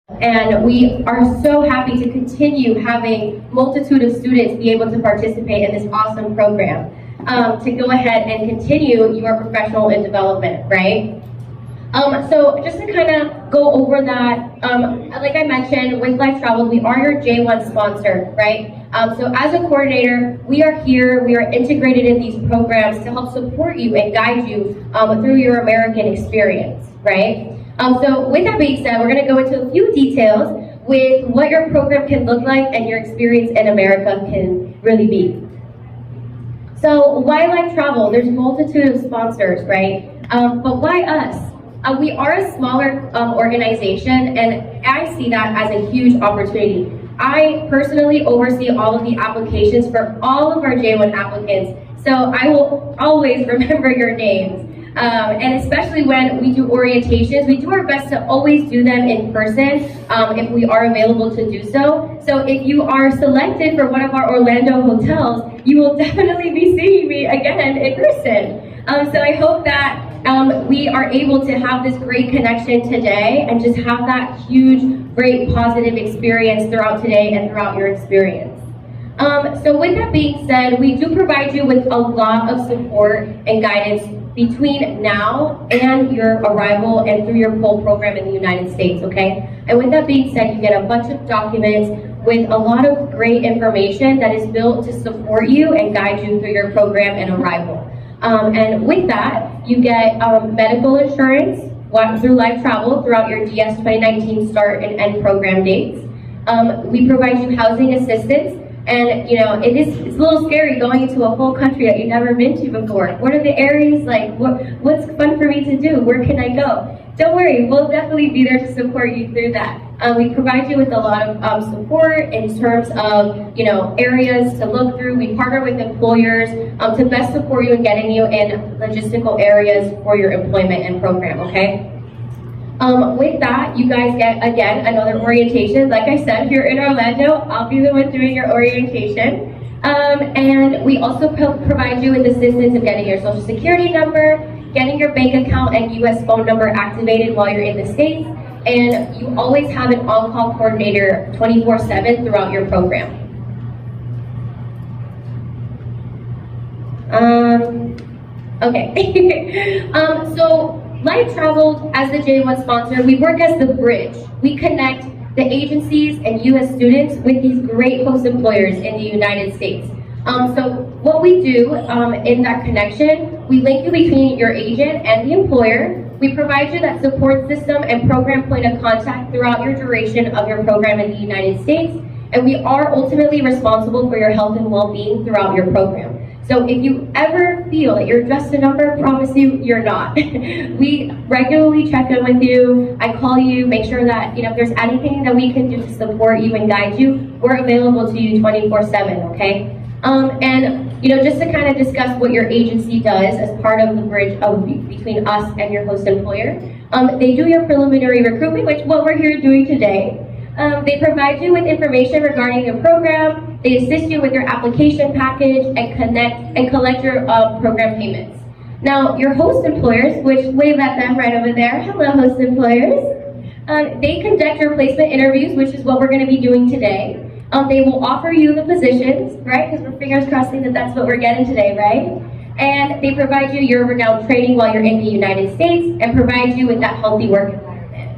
And we are so happy to continue having multitude of students be able to participate in this awesome program to go ahead and continue your professional development, right? So just to kind of go over that, like I mentioned, with Life Travel, we are your J1 sponsor, right? So as a coordinator, we are here, we are integrated in these programs to help support you and guide you through your American experience, right? So with that being said, we're going to go into a few details with what your program can look like and your experience in America can really be. So why Life Travel? There's a multitude of sponsors, right? But why us? We are a smaller organization, and I see that as a huge opportunity. I personally oversee all of the applications for all of our J1 applicants, so I will always remember your names. And especially when we do orientations, we do our best to always do them in person if we are available to do so. So if you are selected for one of our Orlando hotels, you will definitely be seeing me again in person. So I hope that we are able to have this great connection today and just have that huge, great, positive experience throughout today and throughout your experience. So with that being said, we do provide you with a lot of support and guidance between now and your arrival and through your POL program in the United States, okay? And with that being said, you get a bunch of documents with a lot of great information that is built to support you and guide you through your program and arrival. And with that, you get medical insurance through Life Travel throughout your DS 2019 start and end program dates. We provide you housing assistance. And it's a little scary going into a whole country that you've never been to before. What are the areas like? What's fun for me to do? Where can I go? Don't worry, we'll definitely be there to support you through that. We provide you with a lot of support in terms of areas to look through. We partner with employers to best support you in getting you in logistical areas for your employment and program. Okay. With that, you guys get, again, another orientation. Like I said, here in Orlando, I'll be the one doing your orientation. And we also provide you with assistance of getting your social security number, getting your bank account and US phone number activated while you're in the States. And you always have an on-call coordinator 24/7 throughout your program. Okay. So Life Travel, as the J1 sponsor, we work as the bridge. We connect the agencies and U.S. students with these great host employers in the United States. So what we do in that connection, we link you between your agent and the employer. We provide you that support system and program point of contact throughout your duration of your program in the United States. And we are ultimately responsible for your health and well-being throughout your program. So if you ever feel that you're just a number, I promise you, you're not. We regularly check in with you. I call you, make sure that if there's anything that we can do to support you and guide you, we're available to you 24/7, okay? And just to kind of discuss what your agency does as part of the bridge between us and your host employer, they do your preliminary recruitment, which is what we're here doing today. They provide you with information regarding your program. They assist you with your application package and collect your program payments. Now, your host employers, which wave at them right over there. Hello, host employers. They conduct your placement interviews, which is what we're going to be doing today. They will offer you the positions, right? Because we're fingers crossing that that's what we're getting today, right? And they provide you your renowned training while you're in the United States and provide you with that healthy work environment.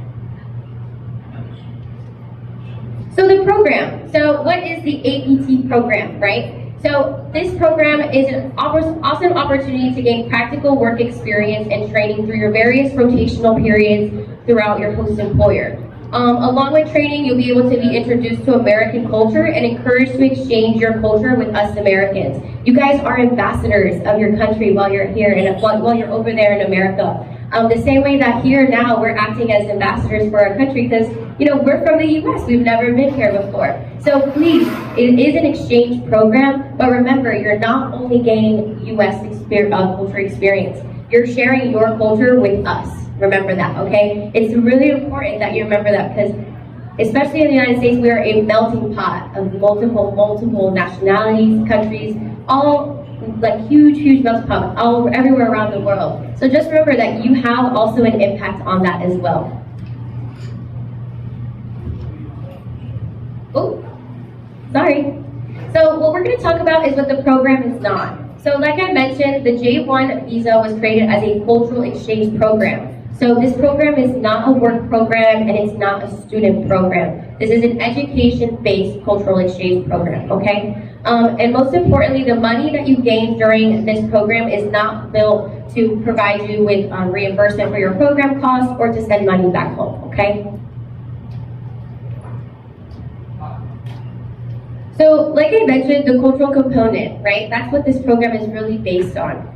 So the program. So what is the APT program, right? So this program is an awesome opportunity to gain practical work experience and training through your various rotational periods throughout your host employer. Along with training, you'll be able to be introduced to American culture and encouraged to exchange your culture with us Americans. You guys are ambassadors of your country while you're here and while you're over there in America. The same way that here now we're acting as ambassadors for our country because we're from the U.S. We've never been here before. So please, it is an exchange program, but remember, you're not only gaining U.S. culture experience. You're sharing your culture with us. Remember that, okay? It's really important that you remember that because, especially in the United States, we are a melting pot of multiple nationalities, countries, all like huge melting pot, everywhere around the world. So just remember that you have also an impact on that as well. Oh, sorry. So what we're going to talk about is what the program is not. So like I mentioned, the J1 visa was created as a cultural exchange program. So this program is not a work program and it's not a student program. This is an education-based cultural exchange program, okay? And most importantly, the money that you gain during this program is not built to provide you with reimbursement for your program costs or to send money back home, okay? So, like I mentioned, the cultural component, right? That's what this program is really based on.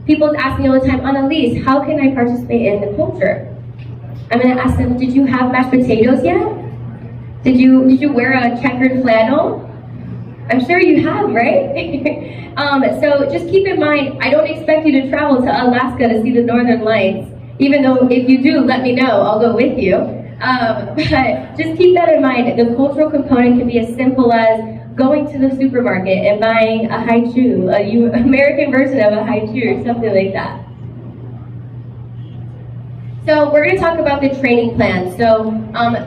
People ask me all the time, Analys, how can I participate in the culture? I'm gonna ask them, did you have mashed potatoes yet? Did you wear a checkered flannel? I'm sure you have, right? So just keep in mind, I don't expect you to travel to Alaska to see the Northern Lights. Even though if you do, let me know, I'll go with you. But just keep that in mind. The cultural component can be as simple as going to the supermarket and buying a haichu, a American version of a haichu or something like that. So we're going to talk about the training plan. So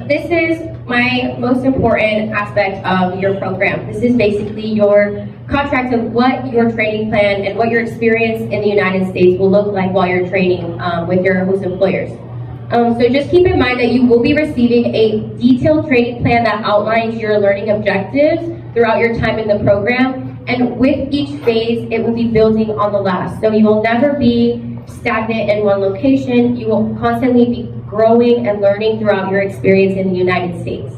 this is my most important aspect of your program. This is basically your contract of what your training plan and what your experience in the United States will look like while you're training with your host employers. So just keep in mind that you will be receiving a detailed training plan that outlines your learning objectives throughout your time in the program. And with each phase, it will be building on the last. So you will never be stagnant in one location. You will constantly be growing and learning throughout your experience in the United States.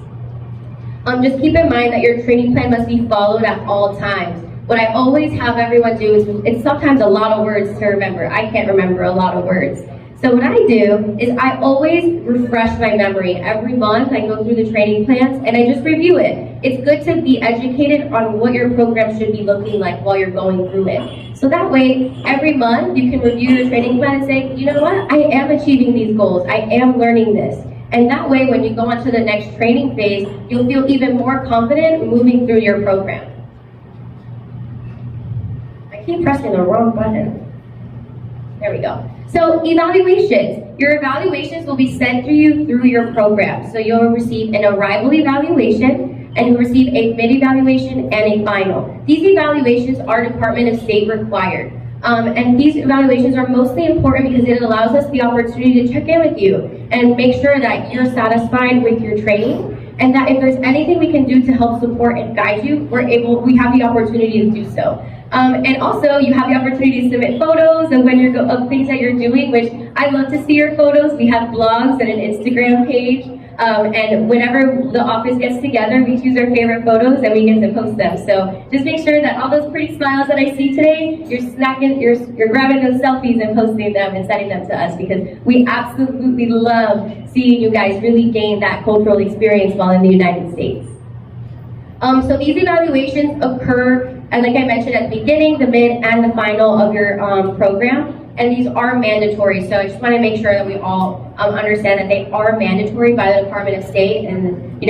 Just keep in mind that your training plan must be followed at all times. What I always have everyone do is, it's sometimes a lot of words to remember. I can't remember a lot of words. So what I do is I always refresh my memory. Every month I go through the training plans and I just review it. It's good to be educated on what your program should be looking like while you're going through it. So that way, every month you can review your training plan and say, you know what, I am achieving these goals. I am learning this. And that way, when you go on to the next training phase, you'll feel even more confident moving through your program. I keep pressing the wrong button. There we go. So evaluations. Your evaluations will be sent to you through your program. So you'll receive an arrival evaluation, and you'll receive a mid-evaluation and a final. These evaluations are Department of State required. And these evaluations are mostly important because it allows us the opportunity to check in with you and make sure that you're satisfied with your training, and that if there's anything we can do to help support and guide you, we have the opportunity to do so. And also, you have the opportunity to submit photos of of things that you're doing, which I love to see your photos. We have blogs and an Instagram page, and whenever the office gets together, we choose our favorite photos and we get to post them. So just make sure that all those pretty smiles that I see today, you're grabbing those selfies and posting them and sending them to us, because we absolutely love seeing you guys really gain that cultural experience while in the United States. So these evaluations occur, and like I mentioned at the beginning, the mid and the final of your program, and these are mandatory. So I just want to make sure that we all understand that they are mandatory by the Department of State, and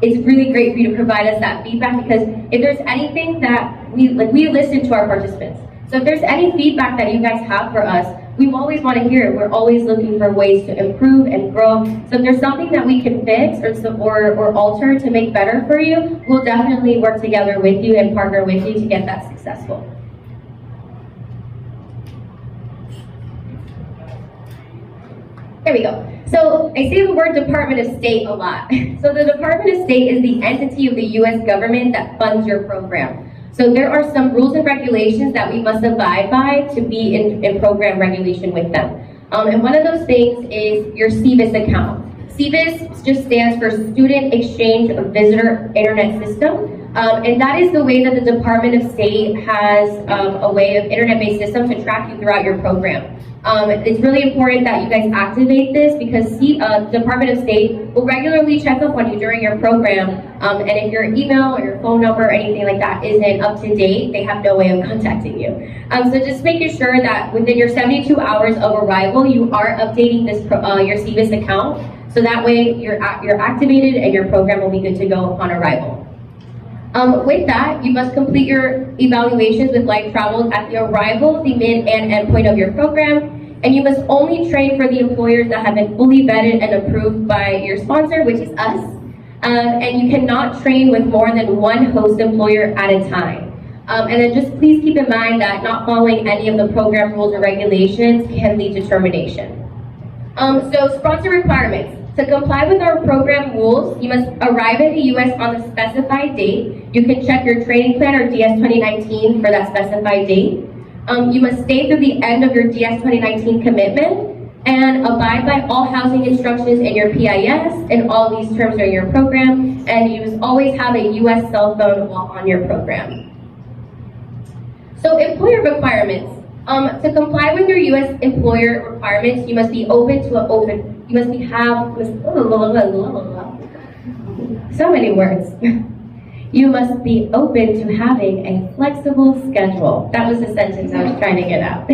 it's really great for you to provide us that feedback, because if there's anything that we listen to our participants. So if there's any feedback that you guys have for us, we always want to hear it. We're always looking for ways to improve and grow. So if there's something that we can fix or alter to make better for you, we'll definitely work together with you and partner with you to get that successful. There we go. So I say the word Department of State a lot. So the Department of State is the entity of the U.S. government that funds your program. So there are some rules and regulations that we must abide by to be in program regulation with them. And one of those things is your CVIS account. CVIS just stands for Student Exchange Visitor Internet System. And that is the way that the Department of State has a way of internet-based system to track you throughout your program. It's really important that you guys activate this, because the Department of State will regularly check up on you during your program, and if your email or your phone number or anything like that isn't up to date, they have no way of contacting you. So just making sure that within your 72 hours of arrival, you are updating this your CVIS account, so that way you're activated and your program will be good to go upon arrival. With that, you must complete your evaluations with live travel at the arrival, the mid, and end point of your program, and you must only train for the employers that have been fully vetted and approved by your sponsor, which is us. And you cannot train with more than one host employer at a time. And then just please keep in mind that not following any of the program rules or regulations can lead to termination. So sponsor requirements. To comply with our program rules, you must arrive in the U.S. on the specified date. You can check your training plan or DS 2019 for that specified date. You must stay through the end of your DS 2019 commitment and abide by all housing instructions in your PIS and all these terms are in your program. And you must always have a U.S. cell phone while on your program. So employer requirements. To comply with your U.S. employer requirements, you must be open to so many words. You must be open to having a flexible schedule. That was the sentence I was trying to get out.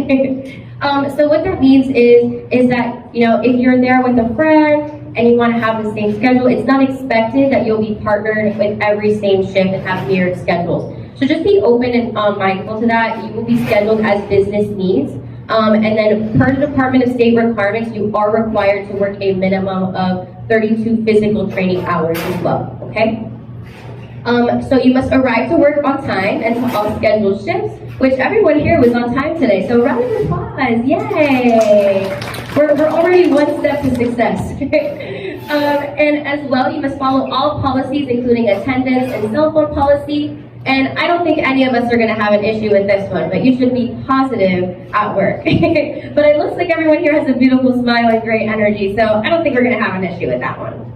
So what that means is that, if you're there with a friend and you want to have the same schedule, it's not expected that you'll be partnered with every same shift and have mirrored schedules. So just be open and mindful to that. You will be scheduled as business needs. And then per the Department of State requirements, you are required to work a minimum of 32 physical training hours as well, okay? So you must arrive to work on time and to all scheduled shifts, which everyone here was on time today. So round of applause, yay! We're already one step to success. And as well, you must follow all policies, including attendance and cell phone policy. And I don't think any of us are gonna have an issue with this one, but you should be positive at work. But it looks like everyone here has a beautiful smile and great energy, so I don't think we're gonna have an issue with that one.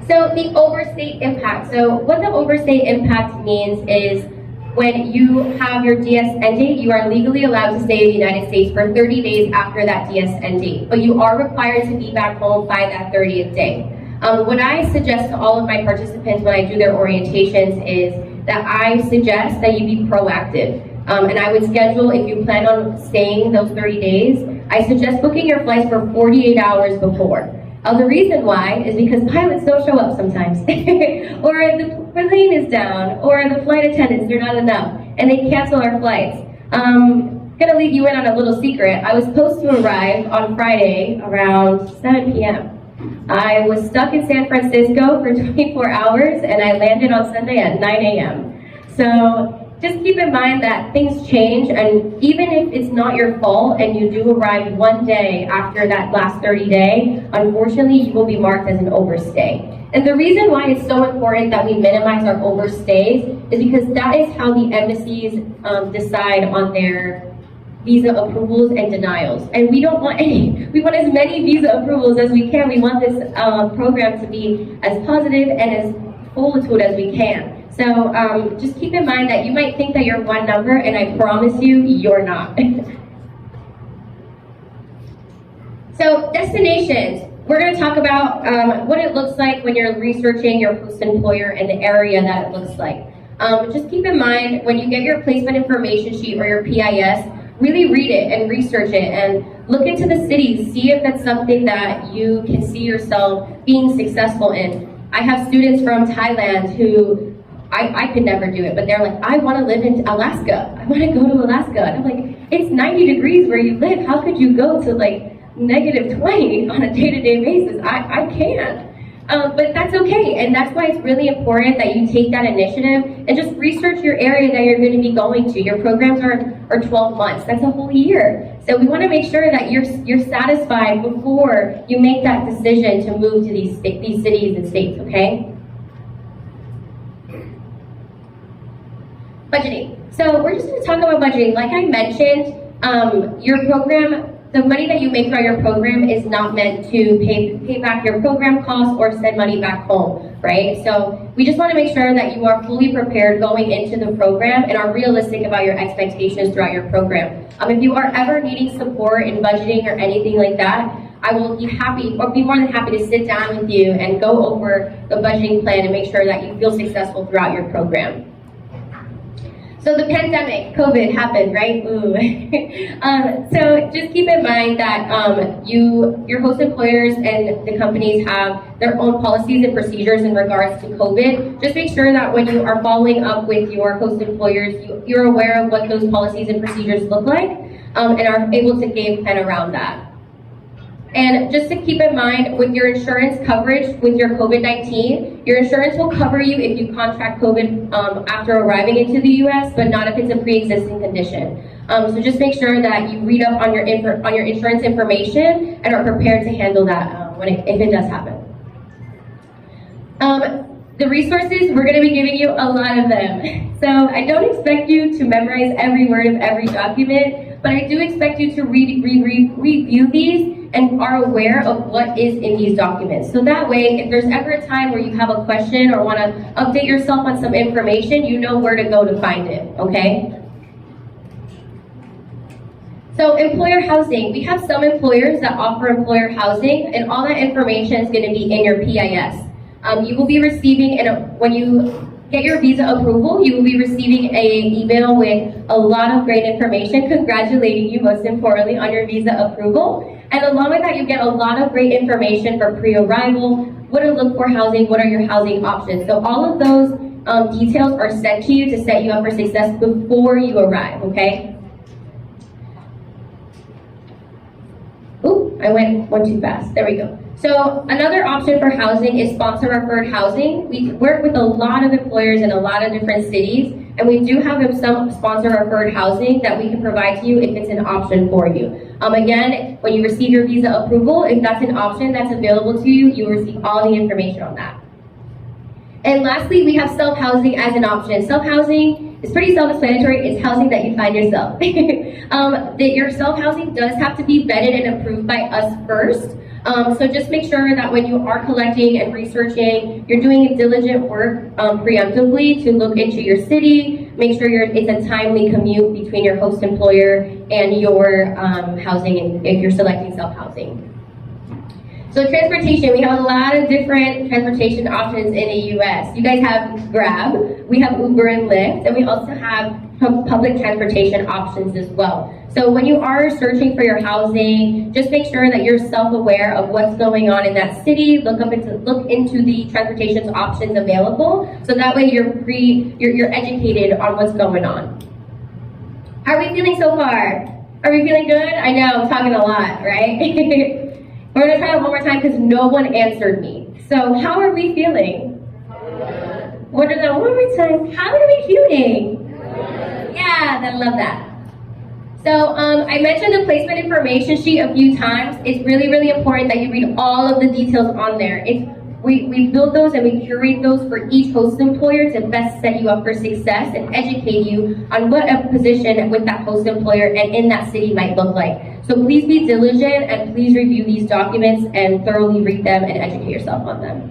So the overstay impact. So what the overstay impact means is when you have your DS end date, you are legally allowed to stay in the United States for 30 days after that DS end date, but you are required to be back home by that 30th day. What I suggest to all of my participants when I do their orientations is that I suggest that you be proactive. And I would schedule, if you plan on staying those 30 days, I suggest booking your flights for 48 hours before. The reason why is because pilots don't show up sometimes, or the plane is down, or the flight attendants, they're not enough, and they cancel our flights. Gonna leave you in on a little secret. I was supposed to arrive on Friday around 7 p.m. I was stuck in San Francisco for 24 hours, and I landed on Sunday at 9 a.m. So just keep in mind that things change, and even if it's not your fault and you do arrive one day after that last 30 day, unfortunately you will be marked as an overstay. And the reason why it's so important that we minimize our overstays is because that is how the embassies decide on their visa approvals and denials. And we don't want any, we want as many visa approvals as we can. We want this program to be as positive and as full as we can. So just keep in mind that you might think that you're one number, and I promise you, you're not. So destinations. We're going to talk about what it looks like when you're researching your post-employer and the area that it looks like. Just keep in mind, when you get your placement information sheet or your PIS, really read it and research it and look into the cities, see if that's something that you can see yourself being successful in. I have students from Thailand who, I could never do it, but they're like, I want to live in Alaska. I want to go to Alaska. And I'm like, it's 90 degrees where you live. How could you go to like -20 on a day-to-day basis? I can't. But that's okay, and that's why it's really important that you take that initiative and just research your area that you're going to be going to. Your programs are 12 months. That's a whole year. So we want to make sure that you're satisfied before you make that decision to move to these cities and states, okay? Budgeting. So we're just going to talk about budgeting. Like I mentioned, your program, the money that you make throughout your program is not meant to pay back your program costs or send money back home, right? So we just want to make sure that you are fully prepared going into the program and are realistic about your expectations throughout your program. If you are ever needing support in budgeting or anything like that, I will be happy, or be more than happy to sit down with you and go over the budgeting plan and make sure that you feel successful throughout your program. So the pandemic, COVID happened, right? Ooh. So just keep in mind that your host employers and the companies have their own policies and procedures in regards to COVID. Just make sure that when you are following up with your host employers, you're aware of what those policies and procedures look like and are able to game plan around that. And just to keep in mind, with your insurance coverage with your COVID-19, your insurance will cover you if you contract COVID after arriving into the U.S., but not if it's a pre-existing condition. So just make sure that you read up on your insurance information and are prepared to handle that if it does happen. The resources, we're going to be giving you a lot of them. So I don't expect you to memorize every word of every document, but I do expect you to review these and are aware of what is in these documents. So that way, if there's ever a time where you have a question or want to update yourself on some information, you know where to go to find it, okay? So employer housing, we have some employers that offer employer housing, and all that information is going to be in your PIS. You will be receiving, when you get your visa approval, you will be receiving an email with a lot of great information congratulating you, most importantly, on your visa approval. And along with that, you get a lot of great information for pre-arrival, what to look for housing, what are your housing options. So all of those details are sent to you to set you up for success before you arrive, okay? Ooh, I went one too fast, there we go. So another option for housing is sponsor-referred housing. We work with a lot of employers in a lot of different cities, and we do have some sponsor-referred housing that we can provide to you if it's an option for you. Again, when you receive your visa approval, if that's an option that's available to you, you will receive all the information on that. And lastly, we have self-housing as an option. Self-housing is pretty self-explanatory. It's housing that you find yourself. Your self-housing does have to be vetted and approved by us first. So just make sure that when you are collecting and researching, you're doing diligent work preemptively to look into your city, make sure it's a timely commute between your host employer and your housing if you're selecting self-housing. So transportation, we have a lot of different transportation options in the US. You guys have Grab, we have Uber and Lyft, and we also have public transportation options as well. So when you are searching for your housing, just make sure that you're self-aware of what's going on in that city. Look into the transportation options available, so that way you're educated on what's going on. How are we feeling so far? Are we feeling good? I know, I'm talking a lot, right? We're gonna try that one more time because no one answered me. So how are we feeling? What is that one more time? How are we feeling? Yeah, I love that. So I mentioned the placement information sheet a few times. It's really, really important that you read all of the details on there. We build those and we curate those for each host employer to best set you up for success and educate you on what a position with that host employer and in that city might look like. So please be diligent and please review these documents and thoroughly read them and educate yourself on them.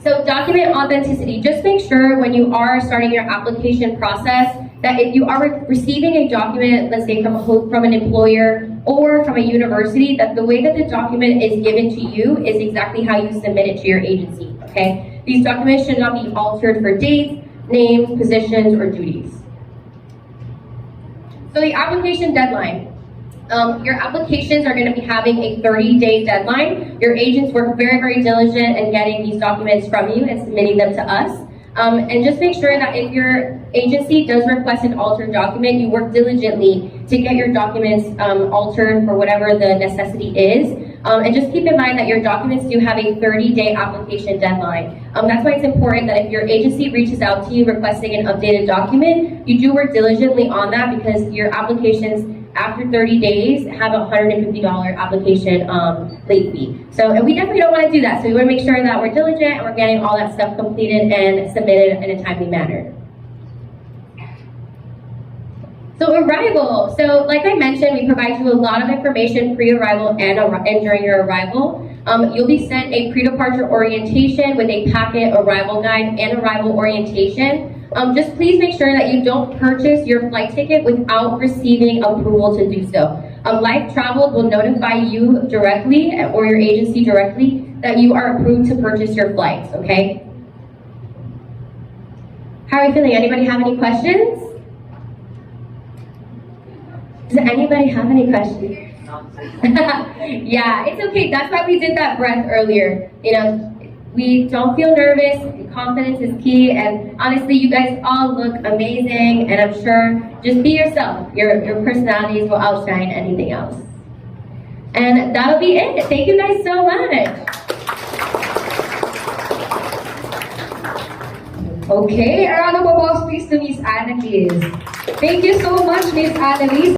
So document authenticity. Just make sure when you are starting your application process that if you are receiving a document, let's say from an employer or from a university, that the way that the document is given to you is exactly how you submit it to your agency, okay? These documents should not be altered for dates, names, positions, or duties. So the application deadline. Your applications are going to be having a 30-day deadline. Your agents work very, very diligent in getting these documents from you and submitting them to us. And just make sure that if your agency does request an altered document, you work diligently to get your documents altered for whatever the necessity is. And just keep in mind that your documents do have a 30-day application deadline. That's why it's important that if your agency reaches out to you requesting an updated document, you do work diligently on that because your applications after 30 days have a $150 application late fee. So, and we definitely don't want to do that. So we want to make sure that we're diligent and we're getting all that stuff completed and submitted in a timely manner. So arrival. So like I mentioned, we provide you a lot of information pre-arrival and during your arrival. You'll be sent a pre-departure orientation with a packet, arrival guide, and arrival orientation. Just please make sure that you don't purchase your flight ticket without receiving approval to do so. Life Travel will notify you directly or your agency directly that you are approved to purchase your flights, okay? How are you feeling? Anybody have any questions? Does anybody have any questions? Yeah, it's okay. That's why we did that breath earlier. You know, We don't feel nervous. Confidence is key, and honestly, you guys all look amazing, and I'm sure just be yourself. Your personalities will outshine anything else. And that'll be it. Thank you guys so much. Okay, a round of applause please to Miss Analys. Thank you so much, Miss Analys.